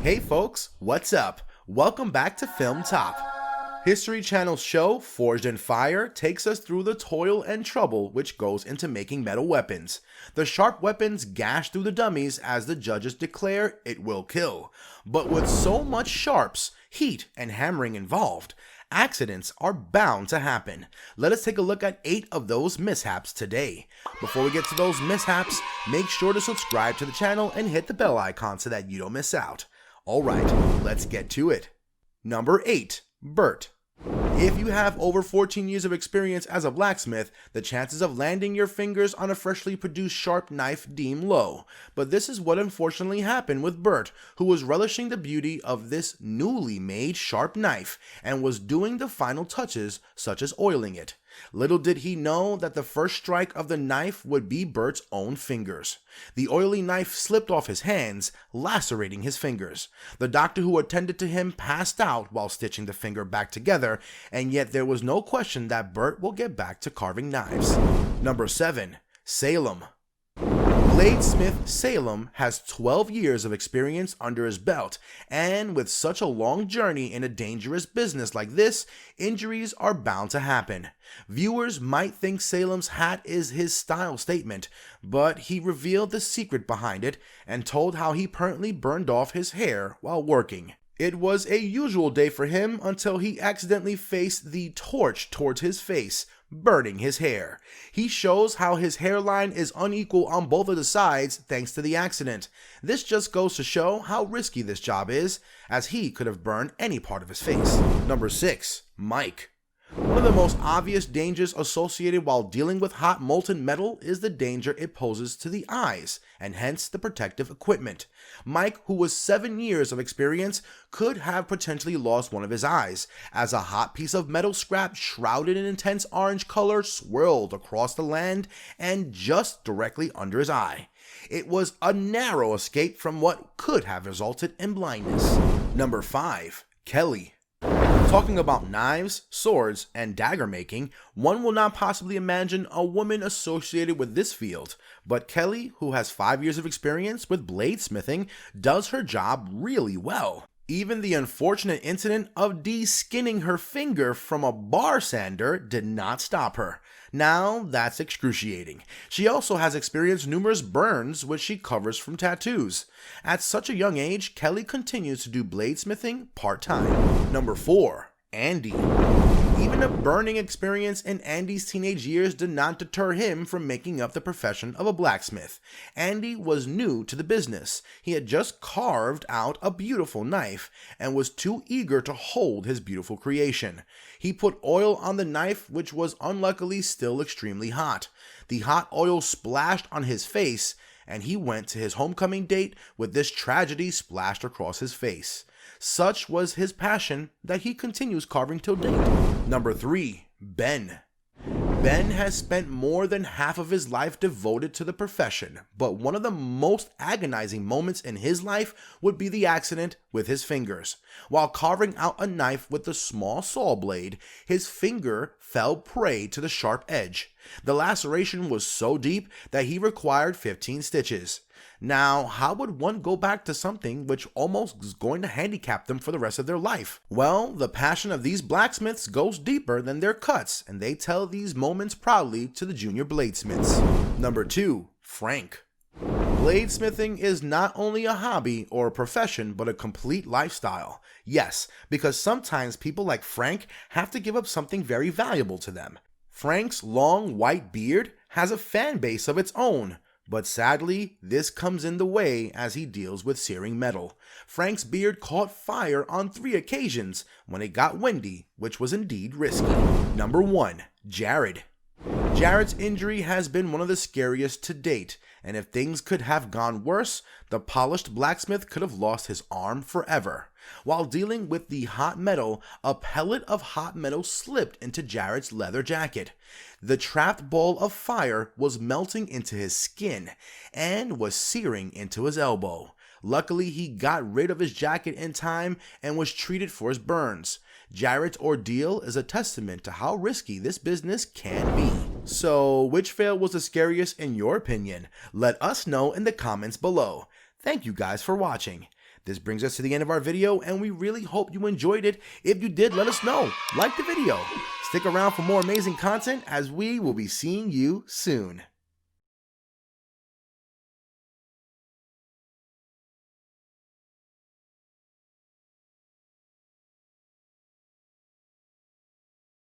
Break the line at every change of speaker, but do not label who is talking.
Hey folks, what's up? Welcome back to Film Top. History Channel's show, Forged in Fire, takes us through the toil and trouble which goes into making metal weapons. The sharp weapons gash through the dummies as the judges declare it will kill. But with so much sharps, heat, and hammering involved, accidents are bound to happen. Let us take a look at 8 of those mishaps today. Before we get to those mishaps, make sure to subscribe to the channel and hit the bell icon so that you don't miss out. Alright, let's get to it. Number 8. Bert. If you have over 14 years of experience as a blacksmith, the chances of landing your fingers on a freshly produced sharp knife deem low. But this is what unfortunately happened with Bert, who was relishing the beauty of this newly made sharp knife and was doing the final touches such as oiling it. Little did he know that the first strike of the knife would be Bert's own fingers. The oily knife slipped off his hands, lacerating his fingers. The doctor who attended to him passed out while stitching the finger back together, and yet there was no question that Bert will get back to carving knives. Number 7. Salem. Bladesmith Salem has 12 years of experience under his belt, and with such a long journey in a dangerous business like this, injuries are bound to happen. Viewers might think Salem's hat is his style statement, but he revealed the secret behind it and told how he permanently burned off his hair while working. It was a usual day for him until he accidentally faced the torch towards his face, burning his hair. He shows how his hairline is unequal on both of the sides thanks to the accident. This just goes to show how risky this job is, as he could have burned any part of his face. Number 6. Mike. One of the most obvious dangers associated while dealing with hot molten metal is the danger it poses to the eyes, and hence the protective equipment. Mike, who was 7 years of experience, could have potentially lost one of his eyes, as a hot piece of metal scrap shrouded in intense orange color swirled across the land and just directly under his eye. It was a narrow escape from what could have resulted in blindness. Number 5. Kelly. Talking about knives, swords, and dagger making, one will not possibly imagine a woman associated with this field, but Kelly, who has 5 years of experience with bladesmithing, does her job really well. Even the unfortunate incident of de-skinning her finger from a bar sander did not stop her. Now, that's excruciating. She also has experienced numerous burns which she covers from tattoos. At such a young age, Kelly continues to do bladesmithing part-time. Number 4. Andy. Even a burning experience in Andy's teenage years did not deter him from making up the profession of a blacksmith. Andy was new to the business. He had just carved out a beautiful knife and was too eager to hold his beautiful creation. He put oil on the knife, which was unluckily still extremely hot. The hot oil splashed on his face, and he went to his homecoming date with this tragedy splashed across his face. Such was his passion that he continues carving till date. Number 3. Ben. Ben has spent more than half of his life devoted to the profession, but one of the most agonizing moments in his life would be the accident with his fingers. While carving out a knife with a small saw blade, his finger fell prey to the sharp edge. The laceration was so deep that he required 15 stitches. Now, how would one go back to something which almost is going to handicap them for the rest of their life? Well, the passion of these blacksmiths goes deeper than their cuts, and they tell these moments proudly to the junior bladesmiths. Number 2. Frank. Bladesmithing is not only a hobby or a profession, but a complete lifestyle. Yes, because sometimes people like Frank have to give up something very valuable to them. Frank's long white beard has a fan base of its own. But sadly, this comes in the way as he deals with searing metal. Frank's beard caught fire on 3 occasions when it got windy, which was indeed risky. Number 1. Jared. Jared's injury has been one of the scariest to date, and if things could have gone worse, the polished blacksmith could have lost his arm forever. While dealing with the hot metal, a pellet of hot metal slipped into Jared's leather jacket. The trapped ball of fire was melting into his skin and was searing into his elbow. Luckily, he got rid of his jacket in time and was treated for his burns. Jared's ordeal is a testament to how risky this business can be. So, which fail was the scariest in your opinion? Let us know in the comments below. Thank you guys for watching. This brings us to the end of our video, and we really hope you enjoyed it. If you did, let us know. Like the video. Stick around for more amazing content, as we will be seeing you soon.